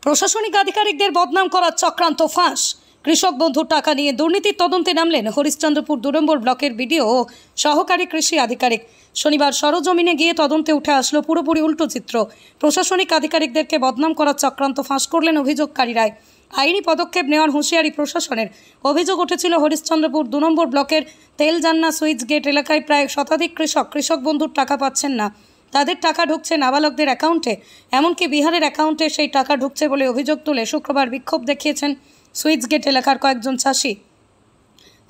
প্রশাসনিক আধিকারিকদের বদনাম করার চক্রান্ত ফাঁস। কৃষক বন্ধুর টাকা নিয়ে দুর্নীতির তদন্তে নামলেন হরিশ্চন্দ্রপুর ২ নম্বর ব্লকের বিডিও ও সহকারী কৃষি আধিকারিক। শনিবার সরজমিনে গিয়ে তদন্তে উঠে আসলো পুরোপুরি উল্টো চিত্র। প্রশাসনিক আধিকারিকদেরকে বদনাম করার চক্রান্ত ফাঁস করলেন অভিযোগকারীরাই। আইনি পদক্ষেপ নেওয়ার হুঁশিয়ারি প্রশাসনের। অভিযোগ উঠেছিল হরিশ্চন্দ্রপুর ২ নম্বর ব্লকের তেলজান্না সুইচ গেট এলাকায় প্রায় শতাধিক কৃষক বন্ধুর টাকা পাচ্ছেন না। তাদের টাকা ঢুকছে নাবালকদের অ্যাকাউন্টে, এমনকি বিহারের অ্যাকাউন্টে সেই টাকা ঢুকছে বলে অভিযোগ তুলে শুক্রবার বিক্ষোভ দেখিয়েছেন সুইচ গেট এলাকার কয়েকজন চাষি।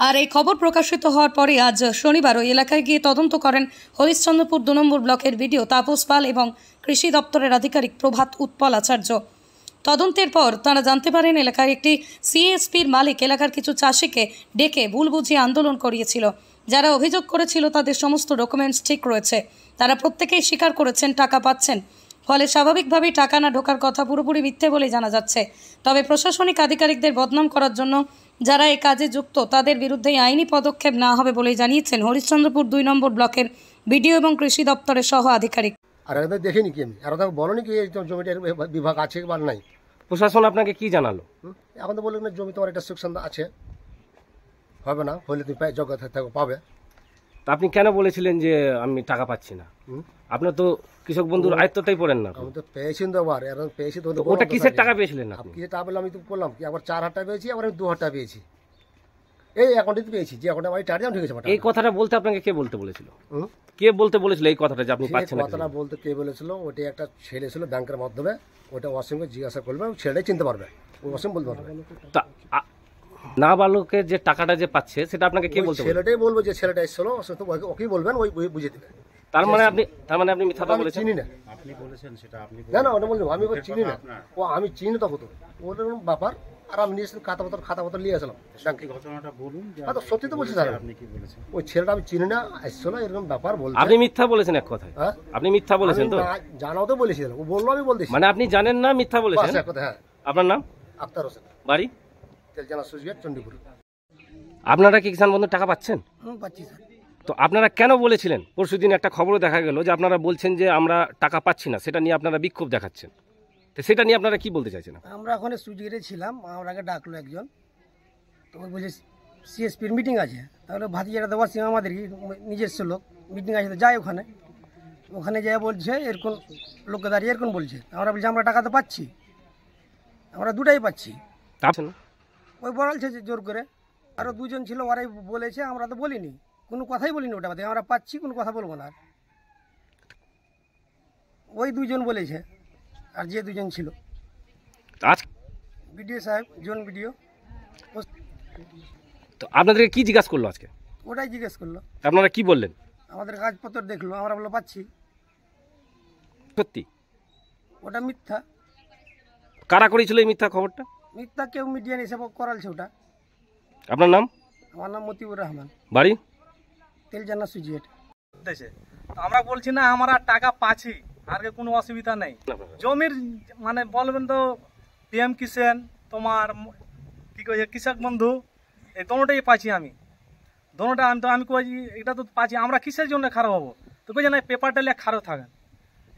আর এই খবর প্রকাশিত হওয়ার পরে আজ শনিবার ওই এলাকায় গিয়ে তদন্ত করেন হরিশ্চন্দ্রপুর ২ নম্বর ব্লকের বিডিও তাপস পাল এবং কৃষি দপ্তরের আধিকারিক প্রভাত উৎপল আচার্য। তদন্তের পর তারা জানতে পারেন এলাকার একটি সিএসপির মালিক এলাকার কিছু চাষিকে ডেকে ভুল বুঝিয়ে আন্দোলন করিয়েছিল। যারা অভিযোগ করেছিল তাদের সমস্ত ডকুমেন্টস ঠিক রয়েছে। তারা প্রত্যেকেই স্বীকার করেছেন টাকা পাচ্ছেন, ফলে স্বাভাবিকভাবেই টাকা না ঢোকার কথা পুরোপুরি মিথ্যে বলে জানা যাচ্ছে। তবে প্রশাসনিক আধিকারিকদের বদনাম করার জন্য যারা এই কাজে যুক্ত তাদের বিরুদ্ধে আইনি পদক্ষেপ নেওয়া হবে বলে জানিয়েছেন হরিশ্চন্দ্রপুর ২ নম্বর ব্লকের বিডিও এবং কৃষি দপ্তরের সহ আধিকারিক। আর এটা দেখিনি কি আমি, আর বলো কি এই জমিটার বিভাগ আছে বা নাই। প্রশাসন আপনাকে কি জানালো? এখন তো বললেন না জমি তোমার একটা সেকশন আছে, হবে না, হলে তুমি যোগ্যতা থাকো পাবে। তা আপনি কেন বলেছিলেন যে আমি টাকা পাচ্ছি না? আপনার তো কৃষক বন্ধুর আয়ত্তটাই পড়েন না। আমি তো পেয়েছি তো আবার এখন পেয়েছি তো। ওটা কিসের টাকা পেয়েছিলেন আপনি? কি টাকা বললাম, আমি তো বললাম কি আবার ৪,০০০ টাকা পেয়েছি, আবার আমি ২,০০০ টাকা পেয়েছি। এই অ্যাকাউন্টে পেয়েছি, যে অ্যাকাউন্টে আমার টাকা ঠিক আছে। এই কথাটা বলতে আপনাকে কে বলতে বলেছিল? কে বলতে বলেছিল এই কথাটা যে আপনি পাচ্ছেন না? কথাটা বলতে কে বলেছিল, ওটা একটা ছেলে ছিল ব্যাংকের মাধ্যমে, ওটা ওয়াসিমকে জিজ্ঞাসা করবে, ছেলেটাই চিনতে পারবে, ওয়াসিম বলতে পারবে। তা নাবালকের যে টাকাটা যে পাচ্ছে সেটা আপনাকে কে বলতে? ছেলেটাই বলবো, যে ছেলেটা এসেছিল ওকেই বলবেন, ওই বুঝে দেবে। তার মানে আপনি মিথ্যাটা বলেছেন? চিনি না, আপনি বলেছেন সেটা। আপনি না ওটা বললাম আমি চিনি না, ও আমি চিনি তো কত ওটার ব্যাপার। আর আমি নিয়ে খাতা পত্র নিয়ে আসলাম ব্যাংকে। ঘটনাটা বলুন। সত্যি তো বলছি স্যার, আপনি কি বলেছেন? ওই ছেলেটা আমি চিনি না, আসছিল এরকম ব্যাপার বলতে। আপনি মিথ্যা বলেছেন এক কথায়? হ্যাঁ আপনি মিথ্যা বলেছেন তো? জানাও তো বলেছি, ও বললো আমি বলতেছি। মানে আপনি জানেন না, মিথ্যা বলেছেন? হ্যাঁ। আপনার নাম? আক্তার হোসেন, বাড়ি তেলজানা সুইচ গেট, চণ্ডীপুর। আপনারা কি কিষাণ বন্ধুর টাকা পাচ্ছেন? পাচ্ছি স্যার। তো আপনারা কেন বলেছিলেন? পরশুদিন একটা খবরও দেখা গেল যে আপনারা বলছেন যে আমরা টাকা পাচ্ছি না, সেটা নিয়ে আপনারা বিক্ষোভ দেখাচ্ছেন। তো সেটা নিয়ে আপনারা কি বলতে চাইছেন? আমরা ওখানে সুইচ গেটে ছিলাম, আমার আগে ডাকলো একজন, তো ওই বলছে সিএসপির মিটিং আছে। তাহলে ভাতিজারা দেওয়া সিং আমাদের নিজস্ব লোক, মিটিং আছে তো যাই ওখানে যাই বলছে এরকম লোককে দাঁড়িয়ে এরকম বলছে। আমরা বলছি আমরা টাকা তো পাচ্ছি, আমরা দুটাই পাচ্ছি। ওই বলছে যে জোর করে, আরও দুজন ছিল, ওরাই বলেছে, আমরা তো বলিনি, কোনো কথাই বলিনি ওটা বাদে, আমরা পাচ্ছি, কোনো কথা বলবো না। ওই দুজন বলেছে, আর যে দুজন ছিল বিডিও সাহেব, জোন বিডিও। তো আপনাদেরকে কি জিজ্ঞাসা করলো আজকে? ওটাই জিজ্ঞেস করলো। আপনারা কি বললেন? আমাদের কাগজপত্র দেখলো, আমরা বললো পাচ্ছি। সত্যি? ওটা মিথ্যা। কারা করেছিল এই মিথ্যা খবরটা? মিথ্যা কেউ মিডিয়া হিসেবে করালছে ওটা। আপনার নাম? আমার নাম মতিউর রহমান, বাড়ি তেলজান্না সুইচ গেট। আমরা বলছি না আমরা টাকা পাচ্ছি, আর কোনো অসুবিধা নেই। জমির মানে বলবেন তো পিএম কিষাণ, তোমার কি কইছে কৃষক বন্ধু, এই দোনোটাই পাচ্ছি আমি, দোনোটা। আমি কইছি এটা তো পাচ্ছি, আমরা কিসের জন্য খারাপ হবো? তো কইছে না পেপারটা লিয়ে খারাপ থাকেন,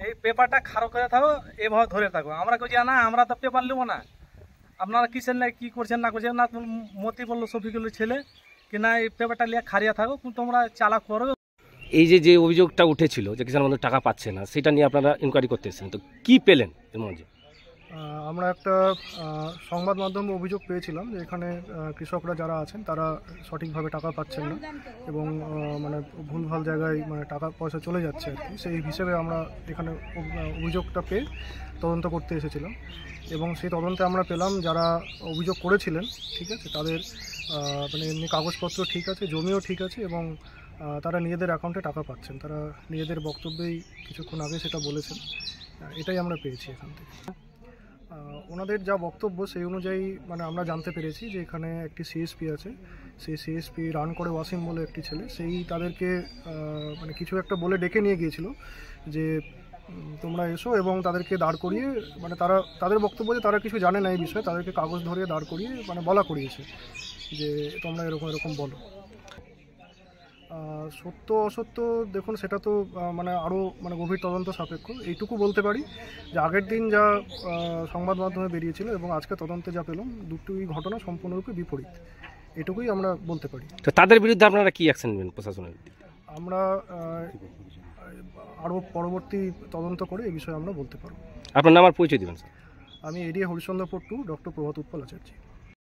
এই পেপারটা খারাপ করে থাকো, এভাবে ধরে থাকো। আমরা কইছি না আমরা তো পেপার নেবো না, আপনারা কিসের না কি করছেন না করছেন না। মতি বললো শফিকুলের ছেলে কি না এই পেপারটা লিয়ে খারিয়া থাকো, তোমরা চালাক করো। এই যে অভিযোগটা উঠেছিল যে কিষাণ বন্ধু টাকা পাচ্ছে না, সেটা নিয়ে আপনারা ইনকোয়ারি করতে এসেছেন, তো কি পেলেন এর মধ্যে? আমরা একটা সংবাদ মাধ্যমে অভিযোগ পেয়েছিলাম যে এখানে কৃষকরা যারা আছেন তারা সঠিকভাবে টাকা পাচ্ছেন না এবং মানে ভুলভাল জায়গায় মানে টাকা পয়সা চলে যাচ্ছে আর কি। সেই হিসেবে আমরা এখানে অভিযোগটা পেয়ে তদন্ত করতে এসেছিলাম এবং সেই তদন্তে আমরা পেলাম যারা অভিযোগ করেছিলেন, ঠিক আছে, তাদের মানে এমনি কাগজপত্র ঠিক আছে, জমিও ঠিক আছে এবং তারা নিজেদের অ্যাকাউন্টে টাকা পাচ্ছেন। তারা নিজেদের বক্তব্যেই কিছুক্ষণ আগে সেটা বলেছেন। এটাই আমরা পেয়েছি এখান থেকে। ওনাদের যা বক্তব্য সেই অনুযায়ী মানে আমরা জানতে পেরেছি যে এখানে একটি সিএসপি আছে, সেই সিএসপি রান করে ওয়াসিম বলে একটি ছেলে, সেই তাদেরকে মানে কিছু একটা বলে ডেকে নিয়ে গিয়েছিল যে তোমরা এসো, এবং তাদেরকে দাঁড় করিয়ে মানে তাদের বক্তব্য যে তারা কিছু জানে না এই বিষয়ে, তাদেরকে কাগজ ধরিয়ে দাঁড় করিয়ে মানে বলা করিয়েছে যে তোমরা এরকম বলো। সত্য অসত্য দেখুন সেটা তো মানে আরও মানে গভীর তদন্ত সাপেক্ষ। এইটুকু বলতে পারি যে আগের দিন যা সংবাদ মাধ্যমে বেরিয়েছিল এবং আজকে তদন্তে যা পেলাম দুটোই ঘটনা সম্পূর্ণরূপে বিপরীত, এটুকুই আমরা বলতে পারি। তো তাদের বিরুদ্ধে আপনারা কি অ্যাকশন নেবেন প্রশাসনের? আমরা আরও পরবর্তী তদন্ত করে এই বিষয়ে আমরা বলতে পারব। আপনার নাম আর পরিচয় দেবেন স্যার? আমি এরিয়া হরিশ্চন্দ্রপুর 2 ডক্টর প্রভাত উৎপল আচার্য।